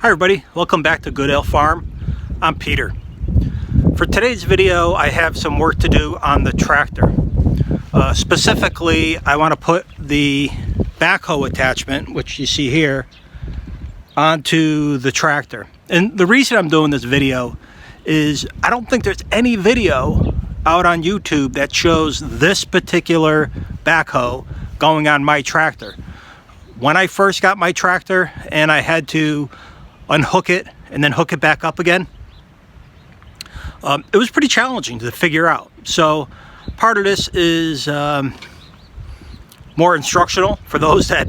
Hi everybody, welcome back to Goodale Farm. I'm Peter. For today's video, I have some work to do on the tractor. Specifically, I want to put the backhoe attachment, which you see here, onto the tractor. And the reason I'm doing this video is I don't think there's any video out on YouTube that shows this particular backhoe going on my tractor. When I first got my tractor and I had to unhook it and then hook it back up again, it was pretty challenging to figure out. So part of this is more instructional for those that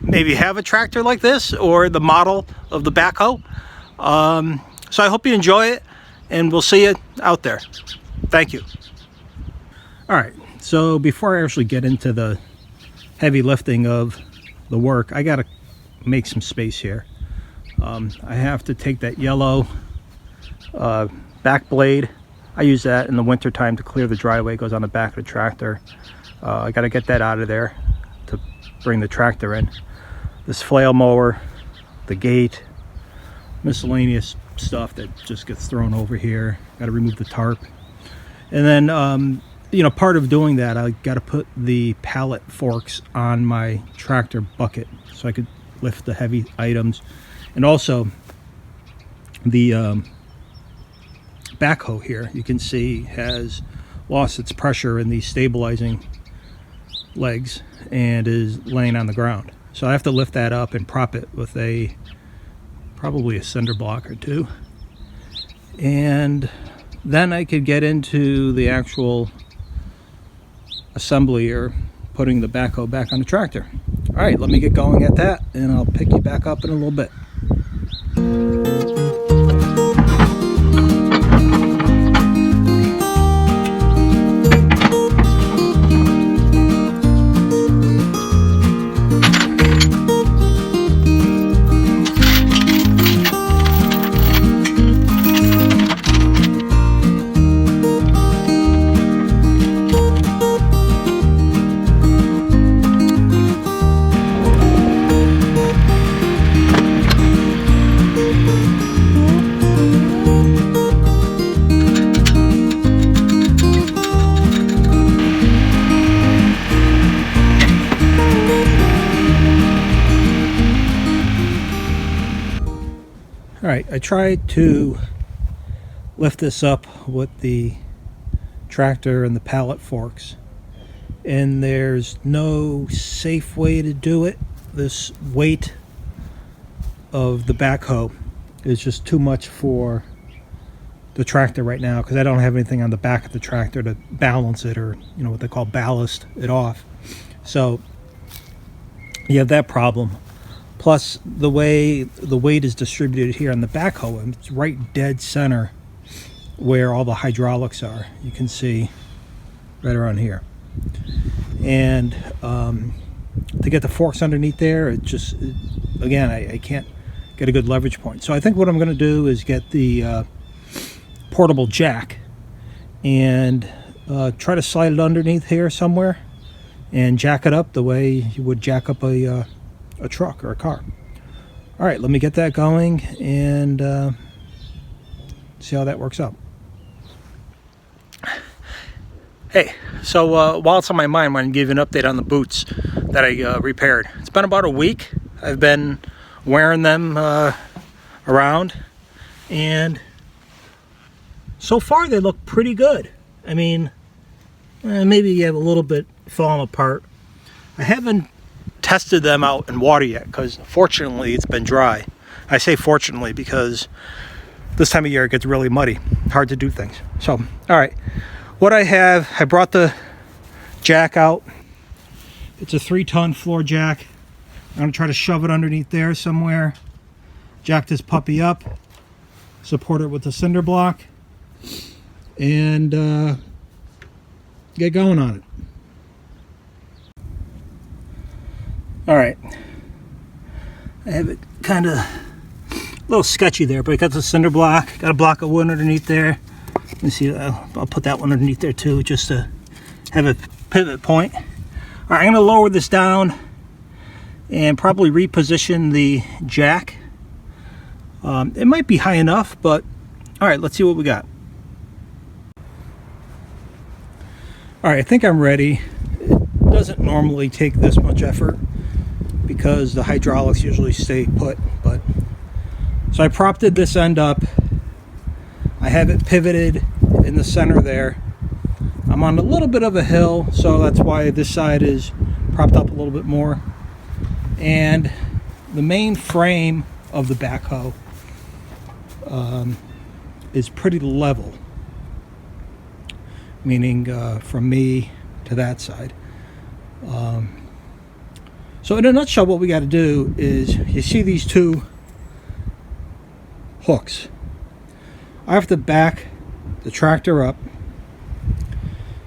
maybe have a tractor like this or the model of the backhoe. So I hope you enjoy it, and we'll see you out there. Thank you. All right, so before I actually get into the heavy lifting of the work, I gotta make some space here. I have to take that yellow back blade. I use that in the winter time to clear the driveway. It goes on the back of the tractor. I got to get that out of there to bring the tractor in. This flail mower, the gate, miscellaneous stuff that just gets thrown over here. Got to remove the tarp. And then, you know, part of doing that, I got to put the pallet forks on my tractor bucket so I could lift the heavy items. And also the backhoe here, you can see, has lost its pressure in these stabilizing legs and is laying on the ground. So I have to lift that up and prop it with probably a cinder block or two. And then I could get into the actual assembly or putting the backhoe back on the tractor. All right, let me get going at that, and I'll pick you back up in a little bit. All right, I tried to lift this up with the tractor and the pallet forks, and there's no safe way to do it. This weight of the backhoe is just too much for the tractor right now because I don't have anything on the back of the tractor to balance it, or, you know, what they call ballast it off. So you have that problem. Plus, the way the weight is distributed here on the backhoe, it's right dead center where all the hydraulics are. You can see right around here. And to get the forks underneath there, again, I can't get a good leverage point. So I think what I'm going to do is get the portable jack and try to slide it underneath here somewhere and jack it up the way you would jack up a truck or a car. All right, let me get that going and see how that works out. Hey, so while it's on my mind, I want to give you an update on the boots that I repaired. It's been about a week. I've been wearing them around, and so far they look pretty good. I mean, maybe you have a little bit falling apart. I haven't tested them out in water yet because fortunately it's been dry. I say fortunately because this time of year it gets really muddy, hard to do things. So, all right, what I brought the jack out. It's a 3-ton floor jack. I'm gonna try to shove it underneath there somewhere, jack this puppy up, support it with the cinder block, and get going on it. All right, I have it kind of a little sketchy there, but I got the cinder block, got a block of wood underneath there. Let me see, I'll put that one underneath there too, just to have a pivot point. All right, I'm gonna lower this down and probably reposition the jack It might be high enough, but all right, let's see what we got. All right, I think I'm ready. It doesn't normally take this much effort because the hydraulics usually stay put, but so I propped this end up. I have it pivoted in the center there. I'm on a little bit of a hill, so that's why this side is propped up a little bit more. And the main frame of the backhoe is pretty level, meaning from me to that side. So in a nutshell, what we got to do is, you see these two hooks. I have to back the tractor up,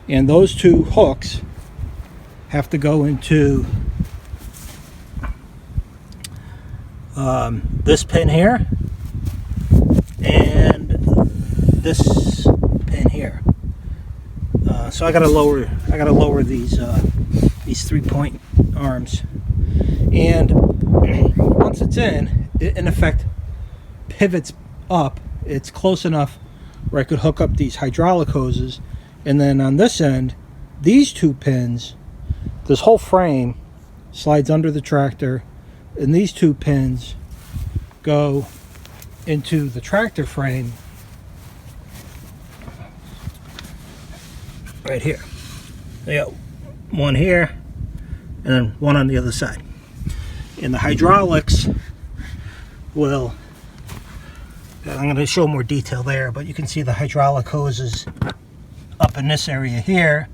and those two hooks have to go into this pin here and this pin here. So I gotta lower these 3-point arms, and once it's in, it in effect pivots up. It's close enough where I could hook up these hydraulic hoses, and then on this end, these two pins, this whole frame slides under the tractor, and these two pins go into the tractor frame right here. I got one here and then one on the other side. And the hydraulics will, I'm going to show more detail there, but you can see the hydraulic hoses up in this area here.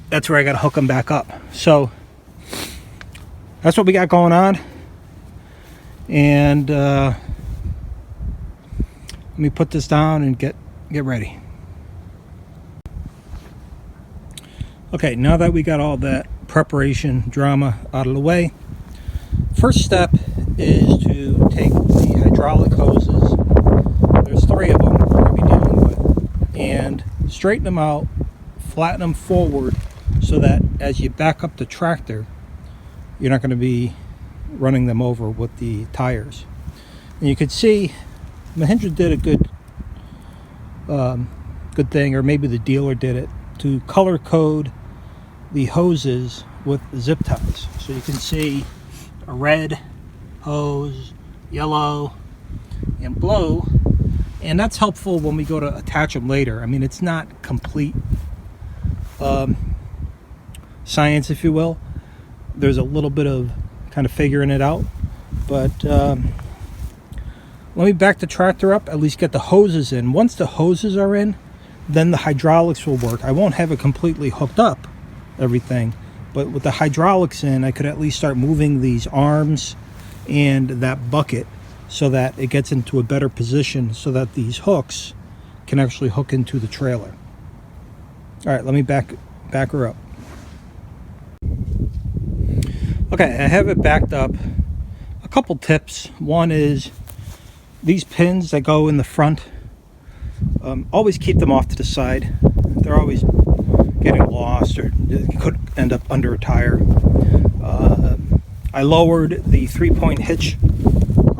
That's where I got to hook them back up. So that's what we got going on. And let me put this down and get ready. Okay, now that we got all that preparation drama out of the way, first step is to take the hydraulic hoses, there's 3 of them we're going to be dealing with, and straighten them out, flatten them forward so that as you back up the tractor, you're not going to be running them over with the tires. And you can see Mahindra did a good thing, or maybe the dealer did it, to color code the hoses with zip ties. So you can see a red hose, yellow, and blue, and that's helpful when we go to attach them later. I mean, it's not complete science, if you will. There's a little bit of kind of figuring it out, but let me back the tractor up, at least get the hoses in. Once the hoses are in, then the hydraulics will work. I won't have it completely hooked up, everything, but with the hydraulics in, I could at least start moving these arms and that bucket so that it gets into a better position so that these hooks can actually hook into the trailer. All right, let me back her up. Okay, I have it backed up. A couple tips. One is these pins that go in the front, always keep them off to the side. They're always getting lost, or it could end up under a tire. I lowered the 3-point hitch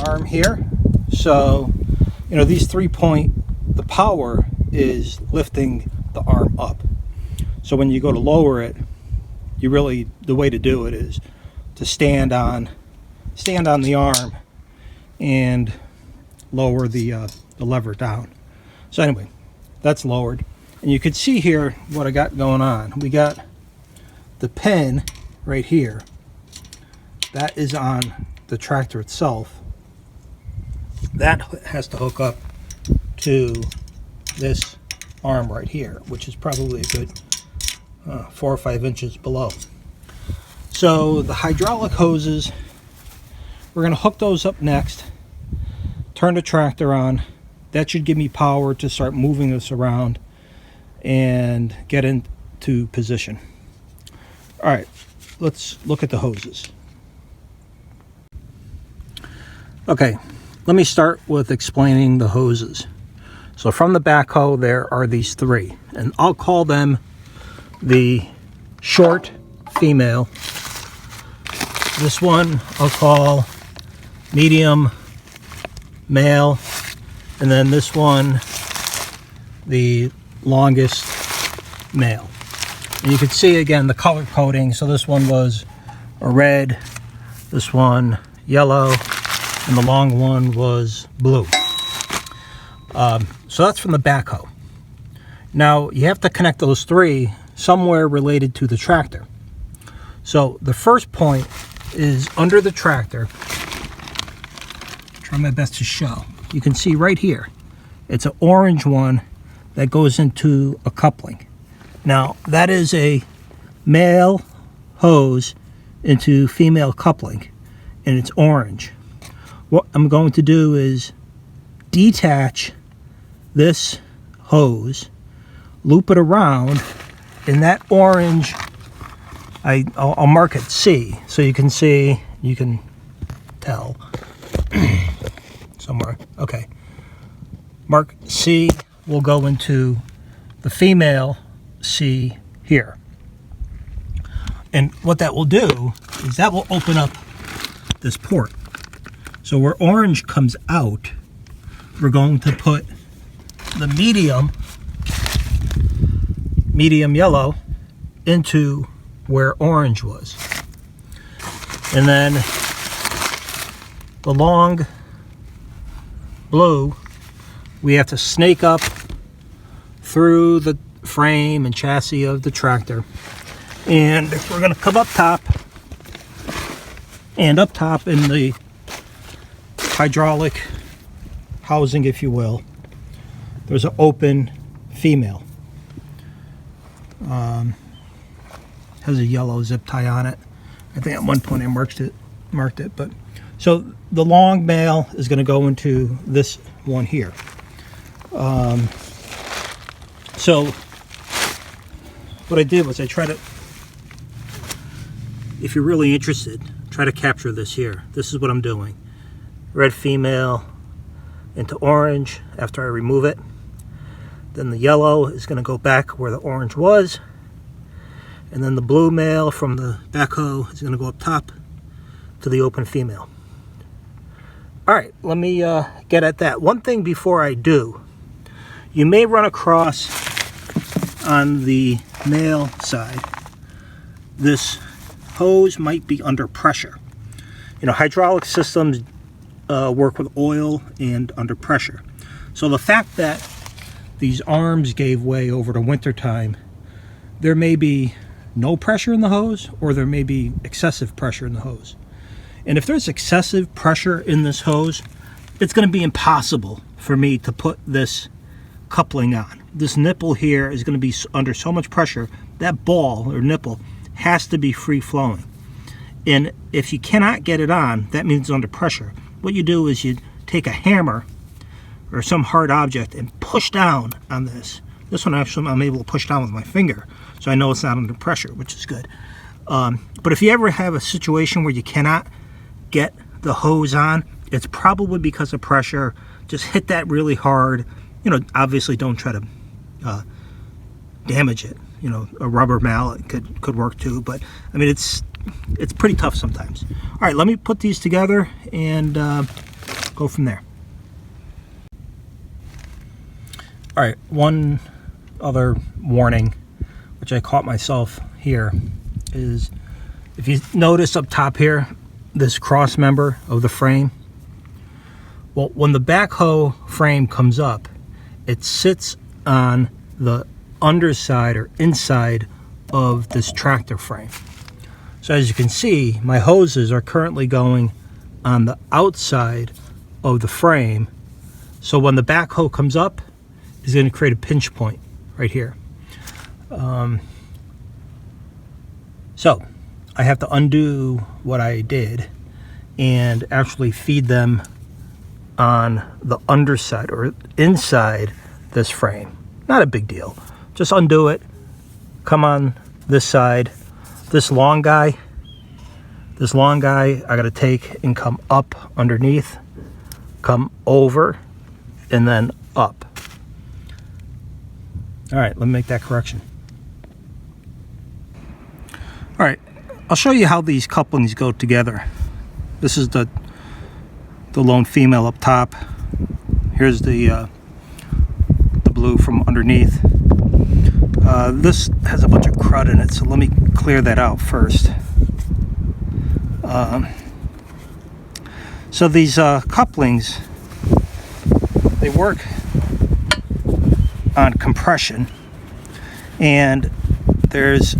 arm here, so you know these 3-point, the power is lifting the arm up. So when you go to lower it, you really, the way to do it is to stand on the arm and lower the lever down. So anyway, that's lowered. And you can see here what I got going on. We got the pin right here. That is on the tractor itself. That has to hook up to this arm right here, which is probably a good 4 or 5 inches below. So the hydraulic hoses, we're going to hook those up next, turn the tractor on. That should give me power to start moving this around and get into position. All right, let's look at the hoses. Okay, let me start with explaining the hoses. So from the backhoe, there are these 3, and I'll call them the short female. This one I'll call medium male, and then this one, the longest male. And you can see again the color coding. So this one was a red, this one yellow, and the long one was blue. So that's from the backhoe. Now you have to connect those three somewhere related to the tractor. So the first point is under the tractor. Try my best to show. You can see right here, it's an orange one that goes into a coupling. Now that is a male hose into female coupling, and it's orange. What I'm going to do is detach this hose, loop it around, and that orange, I'll mark it C, so you can see, you can tell somewhere. Okay, mark C will go into the female C here. And what that will do is that will open up this port. So where orange comes out, we're going to put the medium yellow into where orange was. And then the long blue, we have to snake up through the frame and chassis of the tractor. And we're going to come up top, and up top in the hydraulic housing, if you will, there's an open female. Has a yellow zip tie on it. I think at one point I marked it, but so the long male is going to go into this one here. So what I did was I tried to, if you're really interested, try to capture this here. This is what I'm doing. Red female into orange after I remove it. Then the yellow is going to go back where the orange was. And then the blue male from the backhoe is going to go up top to the open female. All right, let me get at that. One thing before I do, you may run across on the male side, this hose might be under pressure. You know, hydraulic systems work with oil and under pressure. So the fact that these arms gave way over the winter time, there may be no pressure in the hose, or there may be excessive pressure in the hose. And if there's excessive pressure in this hose, it's going to be impossible for me to put this coupling on. This nipple here is going to be under so much pressure, that ball or nipple has to be free flowing. And if you cannot get it on, that means it's under pressure. What you do is you take a hammer or some hard object and push down on this. This one actually I'm able to push down with my finger, so I know it's not under pressure, which is good. But if you ever have a situation where you cannot get the hose on, it's probably because of pressure. Just hit that really hard. You know, obviously don't try to damage it. You know, a rubber mallet could work too, but I mean it's pretty tough sometimes. All right, let me put these together and go from there. All right, one other warning, which I caught myself here, is if you notice up top here, this cross member of the frame, well, when the backhoe frame comes up, it sits on the underside or inside of this tractor frame. So as you can see, my hoses are currently going on the outside of the frame. So when the backhoe comes up, it's going to create a pinch point right here. So I have to undo what I did and actually feed them on the underside or inside this frame. Not a big deal. Just undo it, come on this side. This long guy I gotta take and come up underneath, come over, and then up. All right, let me make that correction. All right, I'll show you how these couplings go together. This is the lone female up top. Here's the blue from underneath. This has a bunch of crud in it, so let me clear that out first. So these couplings, they work on compression, and there's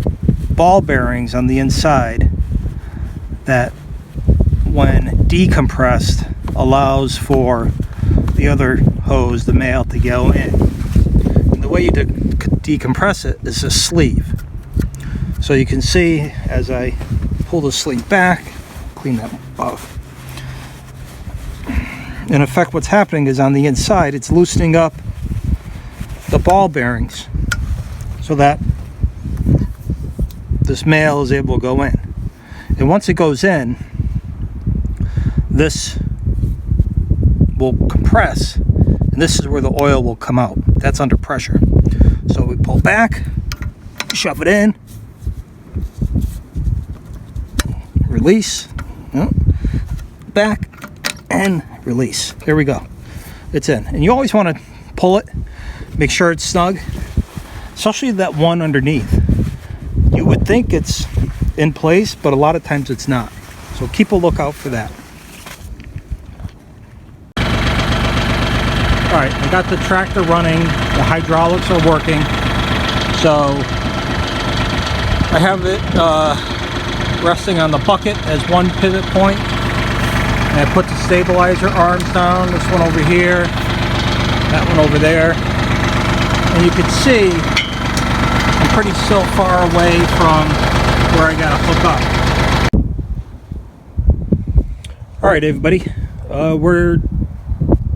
ball bearings on the inside that, when decompressed, allows for the other hose, the male, to go in. And the way you decompress it is a sleeve. So you can see as I pull the sleeve back, clean that off. In effect, what's happening is on the inside, it's loosening up the ball bearings so that this male is able to go in. And once it goes in, this will compress, and this is where the oil will come out. That's under pressure. So we pull back, shove it in, release, back, and release. There we go. It's in. And you always want to pull it, make sure it's snug, especially that one underneath. You would think it's in place, but a lot of times it's not. So keep a lookout for that. All right, I got the tractor running. The hydraulics are working. So I have it resting on the bucket as one pivot point. And I put the stabilizer arms down. This one over here, that one over there. And you can see I'm pretty still far away from where I gotta hook up. All right, everybody, we're,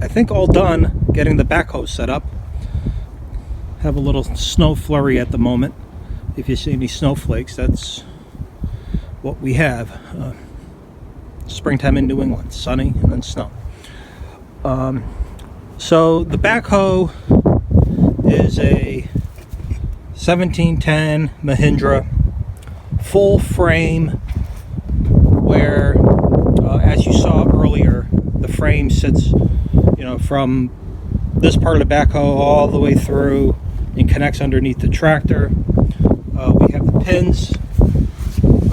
I think, all done getting the backhoe set up. Have a little snow flurry at the moment. If you see any snowflakes, that's what we have. Springtime in New England, sunny and then snow. So the backhoe is a 1710 Mahindra full frame, where as you saw earlier, the frame sits, from this part of the backhoe all the way through and connects underneath the tractor. We have the pins.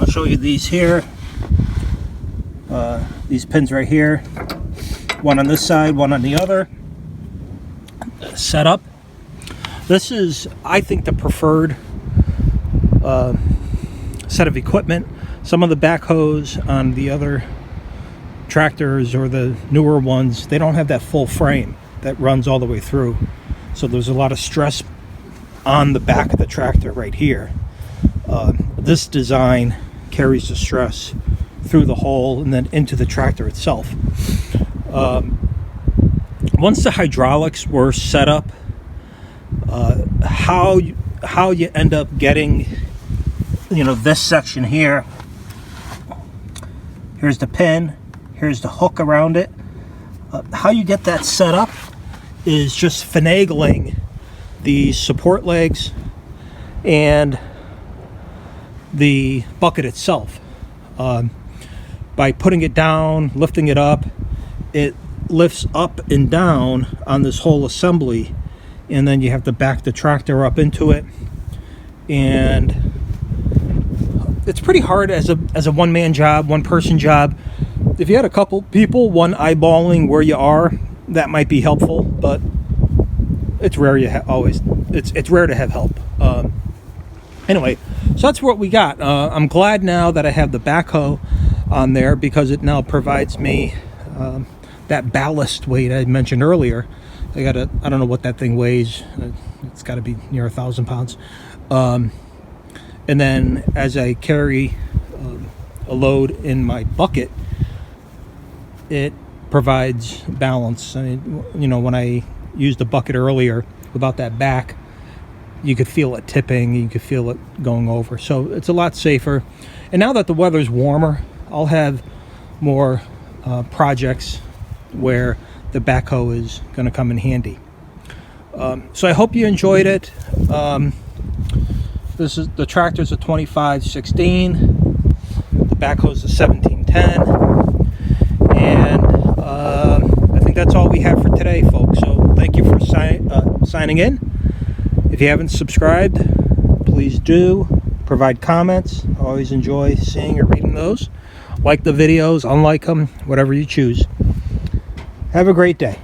I'll show you these here. These pins right here, one on this side, one on the other. Set up. This is, I think, the preferred set of equipment. Some of the backhoes on the other tractors, or the newer ones, they don't have that full frame that runs all the way through. So there's a lot of stress on the back of the tractor right here. This design carries the stress through the hole and then into the tractor itself. Once the hydraulics were set up, how you end up getting, this section here. Here's the pin. Here's the hook around it. How you get that set up is just finagling the support legs and the bucket itself. By putting it down, lifting it up, it lifts up and down on this whole assembly, and then you have to back the tractor up into it. And it's pretty hard as a one-man job, one-person job. If you had a couple people, one eyeballing where you are, that might be helpful, but it's rare. It's rare to have help. Anyway, so that's what we got. I'm glad now that I have the backhoe on there, because it now provides me that ballast weight I mentioned earlier. I don't know what that thing weighs. It's got to be near 1,000 pounds. And then as I carry a load in my bucket, it provides balance. I mean, when I used the bucket earlier without that back, you could feel it tipping, you could feel it going over. So it's a lot safer. And now that the weather's warmer, I'll have more projects where the backhoe is going to come in handy. So I hope you enjoyed it. The tractor's a 2516. The backhoe's a 1710. And I think that's all we have for today, folks. So thank you for signing in. If you haven't subscribed, please do. Provide comments. I always enjoy seeing or reading those. Like the videos, unlike them, whatever you choose. Have a great day.